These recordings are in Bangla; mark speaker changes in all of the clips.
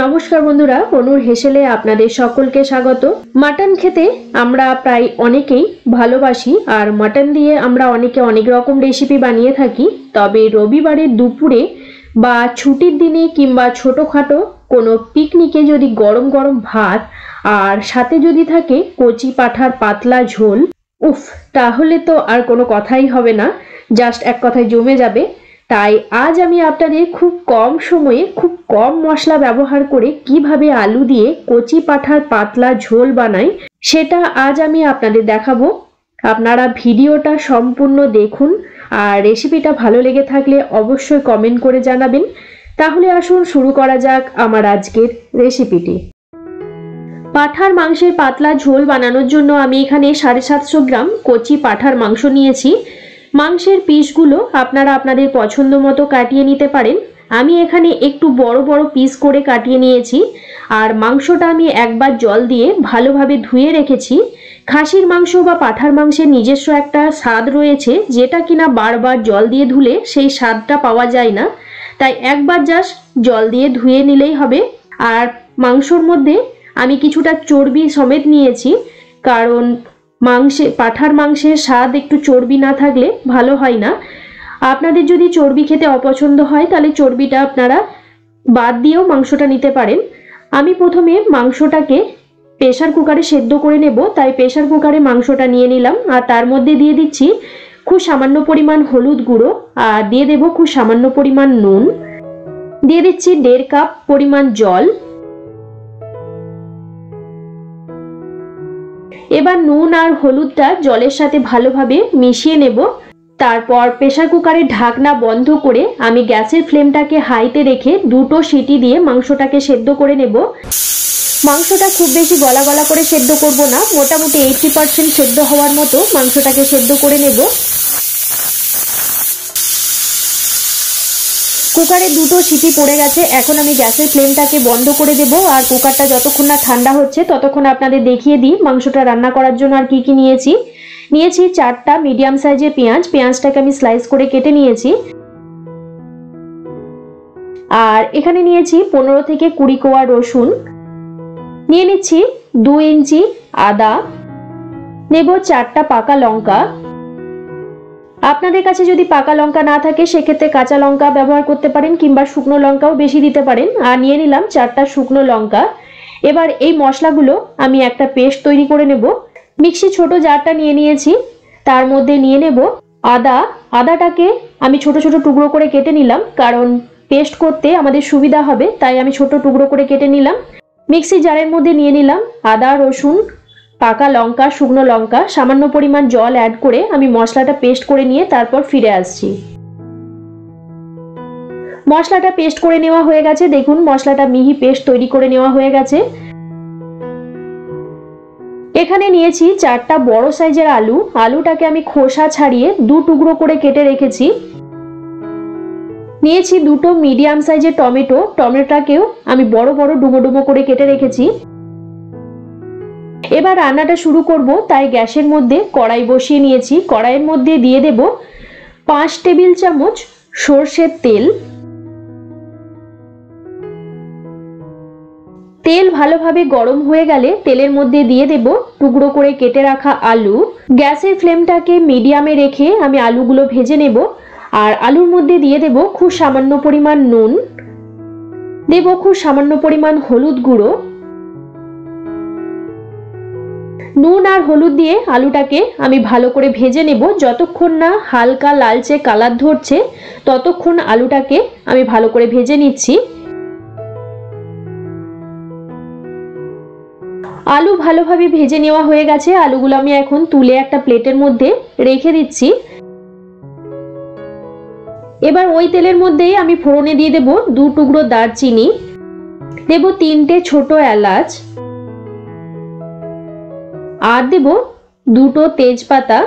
Speaker 1: নমস্কার বন্ধুরা, অনুর হেসেলে আপনাদের সকলকে স্বাগত। মাটন খেতে আমরা প্রায় অনেকেই ভালোবাসি, আর মাটন দিয়ে আমরা অনেকে অনেক রকম রেসিপি বানিয়ে থাকি। তবে রবিবারের দুপুরে বা ছুটির দিনে কিংবা ছোটোখাটো কোনো পিকনিকে যদি গরম গরম ভাত আর সাথে যদি থাকে কচি পাঁঠার পাতলা ঝোল, উফ, তাহলে তো আর কোনো কথাই হবে না, জাস্ট এক কথায় জমে যাবে। তাই আজ আমি আপনাদের খুব কম সময়ে খুব কম মশলা ব্যবহার করে কিভাবে আলু দিয়ে কচি পাঁঠার পাতলা ঝোল বানাই সেটা আজ আমি আপনাদের দেখাবো। আপনারা ভিডিওটা সম্পূর্ণ দেখুন, আর রেসিপিটা ভালো লেগে থাকলে অবশ্যই কমেন্ট করে জানাবেন। তাহলে আসুন শুরু করা যাক আমার আজকের রেসিপিটি। পাঁঠার মাংসের পাতলা ঝোল বানানোর জন্য আমি এখানে 750 গ্রাম কচি পাঁঠার মাংস নিয়েছি। মাংসের পিসগুলো আপনারা আপনাদের পছন্দ মতো কাটিয়ে নিতে পারেন। আমি এখানে একটু বড় বড় পিস করে কাটিয়ে নিয়েছি। আর মাংসটা আমি একবার জল দিয়ে ভালোভাবে ধুয়ে রেখেছি। খাসির মাংস বা পাঁঠার মাংসের নিজস্ব একটা স্বাদ রয়েছে, যেটা কিনা বারবার জল দিয়ে ধুলে সেই স্বাদটা পাওয়া যায় না। তাই একবার জাস্ট জল দিয়ে ধুয়ে নিলেই হবে। আর মাংসর মধ্যে আমি কিছুটা চর্বি সমেত নিয়েছি, কারণ পাঁঠার মাংসের স্বাদ একটু চর্বি না থাকলে ভালো হয় না। আপনাদের যদি চর্বি খেতে অপছন্দ হয় তাহলে চর্বিটা আপনারা বাদ দিয়েও মাংসটা নিতে পারেন। আমি প্রথমে মাংসটাকে প্রেসার কুকারে সেদ্ধ করে নেব, তাই প্রেসার কুকারে মাংসটা নিয়ে নিলাম। আর তার মধ্যে দিয়ে দিচ্ছি খুব সামান্য পরিমাণ হলুদ গুঁড়ো, আর দিয়ে দেব খুব সামান্য পরিমাণ নুন, দিয়ে দিচ্ছি 1.5 কাপ পরিমাণ জল। এবার নুন আর হলুদটা জলের সাথে ভালোভাবে মিশিয়ে নেব। তারপর প্রেসার কুকারের ঢাকনা বন্ধ করে আমি গ্যাসের ফ্লেমটাকে হাইতে রেখে 2টো সিটি দিয়ে মাংসটাকে সেদ্ধ করে নেব। মাংসটা খুব বেশি গলা গলা করে সেদ্ধ করব না, মোটামুটি 80% সেদ্ধ হওয়ার মতো মাংসটাকে সেদ্ধ করে নেব। কুকারে 2টো সিটি পড়ে গেছে। এখন আমি গ্যাসের ফ্লেমটাকে বন্ধ করে দেব। আর কুকারটা যতক্ষণ না ঠান্ডা হচ্ছে ততক্ষণ আপনাদের দেখিয়ে দিই মাংসটা রান্না করার জন্য আর কি নিয়েছি। 4টা মিডিয়াম সাইজের পেঁয়াজ। পেঁয়াজটাকে আমি স্লাইস করে কেটে নিয়েছি। আর এখানে নিয়েছি 15 থেকে 20 কোয়া রসুন। নিয়ে নিচ্ছি 2 ইঞ্চি আদা। নেব 4টা পাকা লঙ্কা। আপনাদের কাছে যদি পাকা লঙ্কা না থাকে সেক্ষেত্রে কাঁচা লঙ্কা ব্যবহার করতে পারেন, কিংবা শুকনো লঙ্কাও বেশি দিতে পারেন। আর নিয়ে নিলাম 4টা শুকনো লঙ্কা। এবার এই মশলাগুলো আমি একটা পেস্ট তৈরি করে নেব। মিক্সি ছোট জারটা নিয়ে নিয়েছি, তার মধ্যে নিয়ে নেব আদাটাকে আমি ছোট ছোট টুকরো করে কেটে নিলাম, কারণ পেস্ট করতে আমাদের সুবিধা হবে, তাই আমি ছোট টুকরো করে কেটে নিলাম। মিক্সি জারের মধ্যে নিয়ে নিলাম আদা, রসুন, পাকা লঙ্কা, শুকনো লঙ্কা, সামান্য পরিমাণ জল অ্যাড করে আমি মশলাটা পেস্ট করে নিয়ে তারপর ফিরে আসছি। মশলাটা পেস্ট করে নেওয়া হয়ে গেছে। দেখুন মশলাটা মিহি পেস্ট তৈরি করে নেওয়া হয়ে গেছে। এখানে নিয়েছি 4টা বড় সাইজের আলু। আলুটাকে আমি খোসা ছাড়িয়ে 2 টুকরো করে কেটে রেখেছি। নিয়েছি 2টো মিডিয়াম সাইজের টমেটো। টমেটোটাকেও আমি বড় বড় ডুমো ডুমো করে কেটে রেখেছি। এবার রান্নাটা শুরু করব, তাই গ্যাসের মধ্যে কড়াই বসিয়ে নিয়েছি। কড়াইয়ের মধ্যে দিয়ে দেব 5 টেবিল চামচ সরষের তেল। তেল ভালোভাবে গরম হয়ে গেলে তেলের মধ্যে দিয়ে দেব টুকরো করে কেটে রাখা আলু। গ্যাসের ফ্লেমটাকে মিডিয়ামে রেখে আমি আলুগুলো ভেজে নেব। আর আলুর মধ্যে দিয়ে দেব খুব সামান্য পরিমাণ নুন, দেব খুব সামান্য পরিমাণ হলুদ গুঁড়ো। নুন আর হলুদ দিয়ে আলুটাকে আমি ভালো করে ভেজে নেব। যতক্ষণ না হালকা লালচে কালার ধরছে ততক্ষণ আলুটাকে আমি ভালো করে ভেজে নিচ্ছি। আলু ভালোভাবে ভেজে নেওয়া হয়ে গেছে। আলুগুলো আমি এখন তুলে একটা প্লেটের মধ্যে রেখে দিচ্ছি। এবার ওই তেলের মধ্যেই আমি ফোড়নে দিয়ে দেব 2 টুকরো দারচিনি, দেব 3টে ছোট এলাচ, আর দেব 2টো তেজপাতা।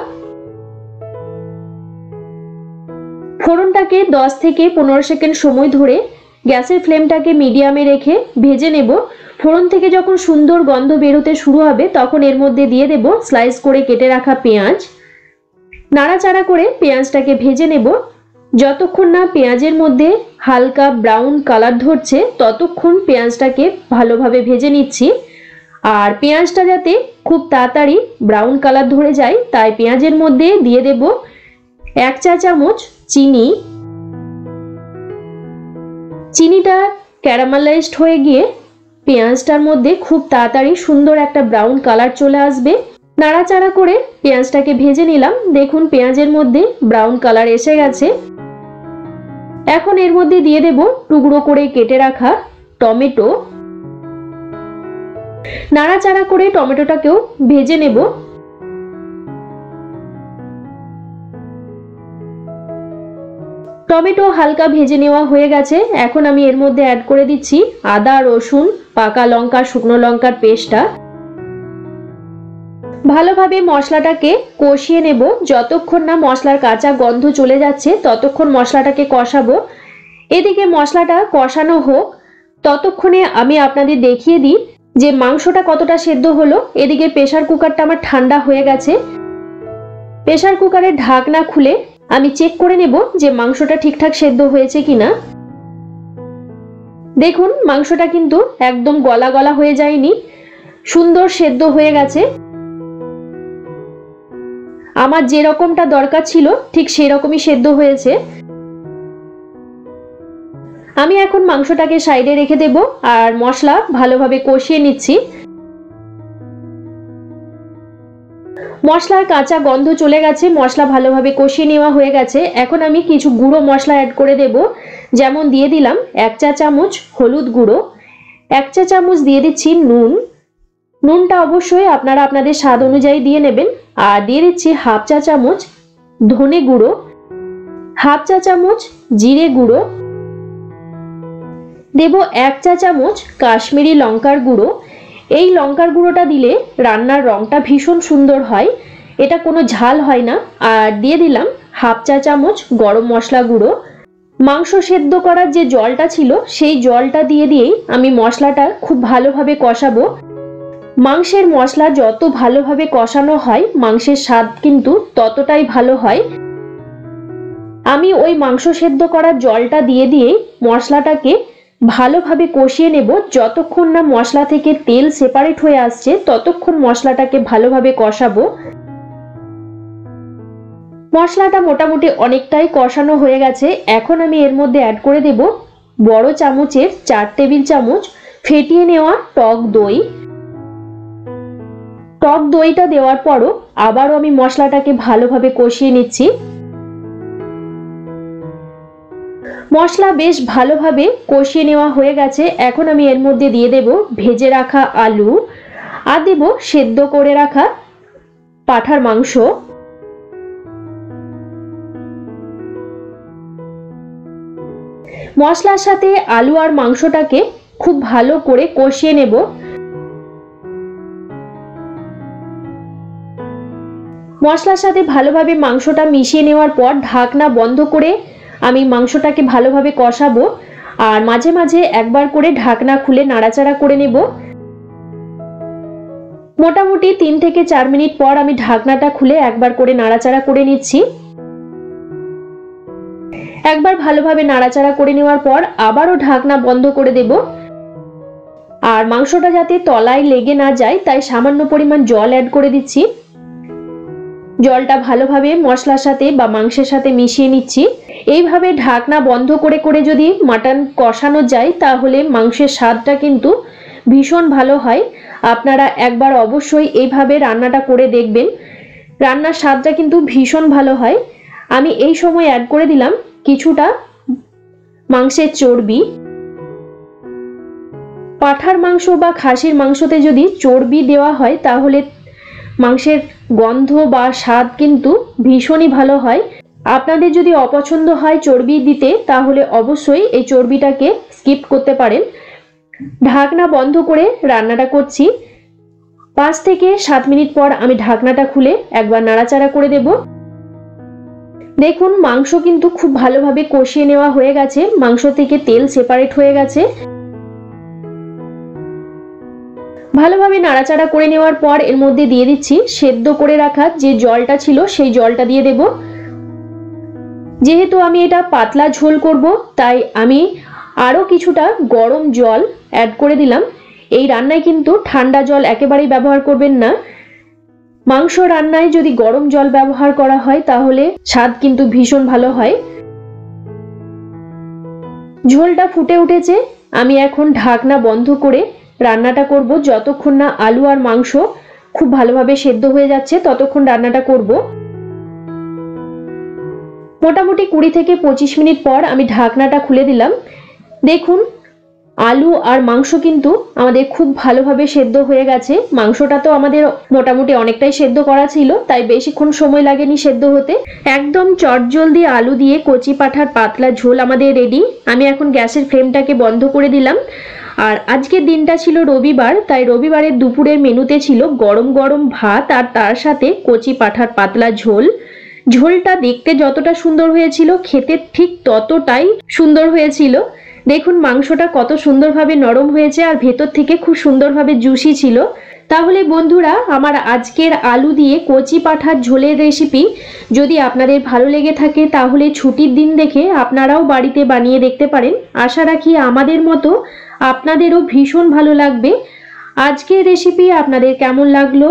Speaker 1: ফোড়নটাকে 10 থেকে 15 সেকেন্ড সময় ধরে গ্যাসের ফ্লেমটাকে মিডিয়ামে রেখে ভেজে নেব। ফোড়ন থেকে যখন সুন্দর গন্ধ বেরোতে শুরু হবে তখন এর মধ্যে দিয়ে দেব স্লাইস করে কেটে রাখা পেঁয়াজ। নাড়াচাড়া করে পেঁয়াজটাকে ভেজে নেব। যতক্ষণ না পেঁয়াজের মধ্যে হালকা ব্রাউন কালার ধরছে ততক্ষণ পেঁয়াজটাকে ভালোভাবে ভেজে নিচ্ছি। আর পেঁয়াজটা যাতে খুব তাড়াতাড়ি ব্রাউন কালার ধরে যায় তাই পেঁয়াজের মধ্যে দিয়ে দেব 1 চা চামচ চিনি। চিনিটা ক্যারামেলাইজড হয়ে গিয়ে পেঁয়াজটার মধ্যে খুব তাড়াতাড়ি সুন্দর একটা ব্রাউন কালার চলে আসবে। নাড়াচাড়া করে পেঁয়াজটাকে ভেজে নিলাম। দেখুন পেঁয়াজের মধ্যে ব্রাউন কালার এসে গেছে। এখন এর মধ্যে দিয়ে দেব টুকরো করে কেটে রাখা টমেটো। নাড়াচাড়া করে টমেটোটাকেও ভেজে নেব। টমেটো হালকা ভেজে নেওয়া হয়ে গেছে। এখন আমি এর মধ্যে অ্যাড করে দিচ্ছি আদা, রসুন, পাকা লঙ্কা, শুকনো লঙ্কার পেস্টটা। ভালোভাবে মশলাটাকে কষিয়ে নেব। যতক্ষণ না মশলার কাঁচা গন্ধ চলে যাচ্ছে ততক্ষণ মশলাটাকে কষাবো। এদিকে মশলাটা কষানো হোক ততক্ষণে আমি আপনাদের দেখিয়ে দিই যে মাংসটা কতটা সেদ্ধ হলো। এদিকে প্রেসার কুকারটা আমার ঠান্ডা হয়ে গেছে। প্রেসার কুকারের ঢাকনা খুলে আমি চেক করে নেব যে মাংসটা ঠিকঠাক সেদ্ধ হয়েছে কিনা। দেখুন মাংসটা কিন্তু একদম গলা গলা হয়ে যায়নি, সুন্দর সেদ্ধ হয়ে গেছে। আমার যে রকমটা দরকার ছিল ঠিক সেই রকমই সেদ্ধ হয়েছে। আমি এখন মাংসটাকে সাইডে রেখে দেব আর মশলা ভালোভাবে কষিয়ে নিচ্ছি। মশলার কাঁচা গন্ধ চলে গেছে, মশলা ভালোভাবে কষিয়ে নেওয়া হয়ে গেছে। এখন আমি কিছু গুঁড়ো মশলা অ্যাড করে দেব। যেমন দিয়ে দিলাম 1 চা চামচ হলুদ গুঁড়ো, 1 চা চামচ দিয়ে দিচ্ছি নুন। নুনটা অবশ্যই আপনারা আপনাদের স্বাদ অনুযায়ী দিয়ে নেবেন। আর দিয়ে দিচ্ছি 1/2 চা চামচ ধনে গুঁড়ো, 1/2 চা চামচ জিরে গুঁড়ো, দেব 1 চা চামচ কাশ্মীরি লঙ্কার গুঁড়ো। এই লঙ্কার গুঁড়োটা দিলে রান্নার রংটা ভীষণ সুন্দর হয়, এটা কোনো ঝাল হয় না। আর দিয়ে দিলাম 1/2 চা চামচ গরম মশলা গুঁড়ো। মাংস সেদ্ধ করার যে জলটা ছিল সেই জলটা দিয়েই আমি মশলাটা খুব ভালোভাবে কষাবো। মাংসের মশলা যত ভালোভাবে কষানো হয় মাংসের স্বাদ কিন্তু ততটাই ভালো হয়। আমি ওই মাংস সেদ্ধ করার জলটা দিয়ে মশলাটাকে ভালোভাবে কষিয়ে নেব। যতক্ষণ না মশলা থেকে তেল সেপারেট হয়ে আসছে ততক্ষণ মশলাটাকে ভালোভাবে কষাবো। মশলাটা মোটামুটি অনেকটাই কষানো হয়ে গেছে। এখন আমি এর মধ্যে অ্যাড করে দেব বড় চামচের 4 টেবিল চামচ ফেটিয়ে নেওয়া টক দই। টক দইটা দেওয়ার পরও আবারও আমি মশলাটাকে ভালোভাবে কষিয়ে নিচ্ছি। মশলা বেশ ভালোভাবে কষিয়ে নেওয়া হয়ে গেছে। এখন আমি এর মধ্যে দিয়ে দেব ভেজে রাখা আলু আর দেব সেদ্ধ করে রাখা পাঁঠার মাংস। মশলার সাথে আলু আর মাংসটাকে খুব ভালো করে কষিয়ে নেব। মশলার সাথে ভালোভাবে মাংসটা মিশিয়ে নেওয়ার পর ঢাকনা বন্ধ করে আমি মাংসটাকে ভালোভাবে কষাবো। আর মাঝে মাঝে একবার করে ঢাকনা খুলে নাড়াচাড়া করে নেব। মোটামুটি 3 থেকে 4 মিনিট পর আমি ঢাকনাটা খুলে একবার করে নাড়াচাড়া করে নিচ্ছি। একবার ভালোভাবে নাড়াচাড়া করে নেওয়ার পর আবারও ঢাকনা বন্ধ করে দেব। আর মাংসটা যাতে তলায় লেগে না যায় তাই সামান্য পরিমাণ জল অ্যাড করে দিচ্ছি। জলটা ভালোভাবে মশলার সাথে বা মাংসের সাথে মিশিয়ে নিচ্ছি। এইভাবে ঢাকনা বন্ধ করে করে যদি মাটন কষানো যায় তাহলে মাংসের স্বাদটা কিন্তু ভীষণ ভালো হয়। আপনারা একবার অবশ্যই এইভাবে রান্নাটা করে দেখবেন, রান্নার স্বাদটা কিন্তু ভীষণ ভালো হয়। আমি এই সময় অ্যাড করে দিলাম কিছুটা মাংসের চর্বি। পাঁঠার মাংস বা খাসির মাংসতে যদি চর্বি দেওয়া হয় তাহলে মাংসের গন্ধ বা স্বাদ কিন্তু ভীষণই ভালো হয়। আপনাদের যদি অপছন্দ হয় চর্বি দিতে তাহলে অবশ্যই এই চর্বিটাকে স্কিপ করতে পারেন। ঢাকনা বন্ধ করে রান্নাটা করছি। 5 থেকে 7 মিনিট পর আমি ঢাকনাটা খুলে একবার নাড়াচাড়া করে দেব। দেখুন মাংস কিন্তু খুব ভালোভাবে কষিয়ে নেওয়া হয়ে গেছে, মাংস থেকে তেল সেপারেট হয়ে গেছে। ভালোভাবে নাড়াচাড়া করে নেওয়ার পর এর মধ্যে দিয়ে দিচ্ছি সেদ্ধ করে রাখা যে জলটা ছিল সেই জলটা দিয়ে দেব। যেহেতু আমি এটা পাতলা ঝোল করব, তাই আমি আরও কিছুটা গরম জল অ্যাড করে দিলাম। এই রান্নায় কিন্তু ঠান্ডা জল একেবারেই ব্যবহার করবেন না। মাংস রান্নায় যদি গরম জল ব্যবহার করা হয় তাহলে স্বাদ কিন্তু ভীষণ ভালো হয়। ঝোলটা ফুটে উঠেছে, আমি এখন ঢাকনা বন্ধ করে রান্নাটা করব। যতক্ষণ না আলু আর মাংস খুব ভালোভাবে সেদ্ধ হয়ে যাচ্ছে ততক্ষণ রান্নাটা করব। মোটামুটি 20 থেকে 25 মিনিট পর আমি ঢাকনাটা খুলে দিলাম। দেখুন আলু আর মাংস কিন্তু আমাদের খুব ভালোভাবে সেদ্ধ হয়ে গেছে। মাংসটা তো আমাদের মোটামুটি অনেকটাই সেদ্ধ করা ছিল, তাই বেশিক্ষণ সময় লাগেনি সেদ্ধ হতে। একদম চটজলদি আলু দিয়ে কচি পাঁঠার পাতলা ঝোল আমাদের রেডি। আমি এখন গ্যাসের ফ্লেমটাকে বন্ধ করে দিলাম। আর আজকের দিনটা ছিল রবিবার, তাই রবিবারের দুপুরের মেনুতে ছিল গরম গরম ভাত আর তার সাথে কচি পাঁঠার পাতলা ঝোল। ঝোলটা দেখতে যতটা সুন্দর হয়েছিল খেতে ঠিক ততটাই সুন্দর হয়েছিল। দেখুন মাংসটা কত সুন্দরভাবে নরম হয়েছে আর ভেতর থেকে খুব সুন্দরভাবে জুসি ছিল। তাহলে বন্ধুরা, আমার আজকের আলু দিয়ে কচি পাঁঠার ঝোলের রেসিপি যদি আপনাদের ভালো লেগে থাকে তাহলে ছুটির দিন দেখে আপনারাও বাড়িতে বানিয়ে দেখতে পারেন। আশা রাখি আমাদের মতো আপনাদেরও ভীষণ ভালো লাগবে। আজকের রেসিপি আপনাদের কেমন লাগলো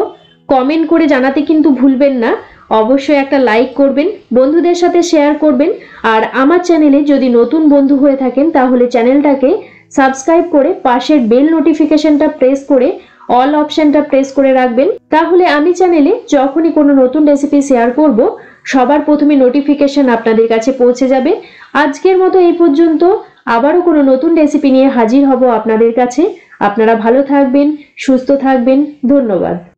Speaker 1: কমেন্ট করে জানাতে কিন্তু ভুলবেন না। অবশ্যই একটা লাইক করবেন, বন্ধুদের সাথে শেয়ার করবেন। আর আমার চ্যানেলে যদি নতুন বন্ধু হয়ে থাকেন তাহলে চ্যানেলটাকে সাবস্ক্রাইব করে পাশের বেল নোটিফিকেশনটা প্রেস করে অল অপশনটা প্রেস করে রাখবেন। তাহলে আমি চ্যানেলে যখনই কোনো নতুন রেসিপি শেয়ার করব সবার প্রথমে নোটিফিকেশন আপনাদের কাছে পৌঁছে যাবে। আজকের মতো এই পর্যন্ত, আবারও কোনো নতুন রেসিপি নিয়ে হাজির হব আপনাদের কাছে। আপনারা ভালো থাকবেন, সুস্থ থাকবেন। ধন্যবাদ।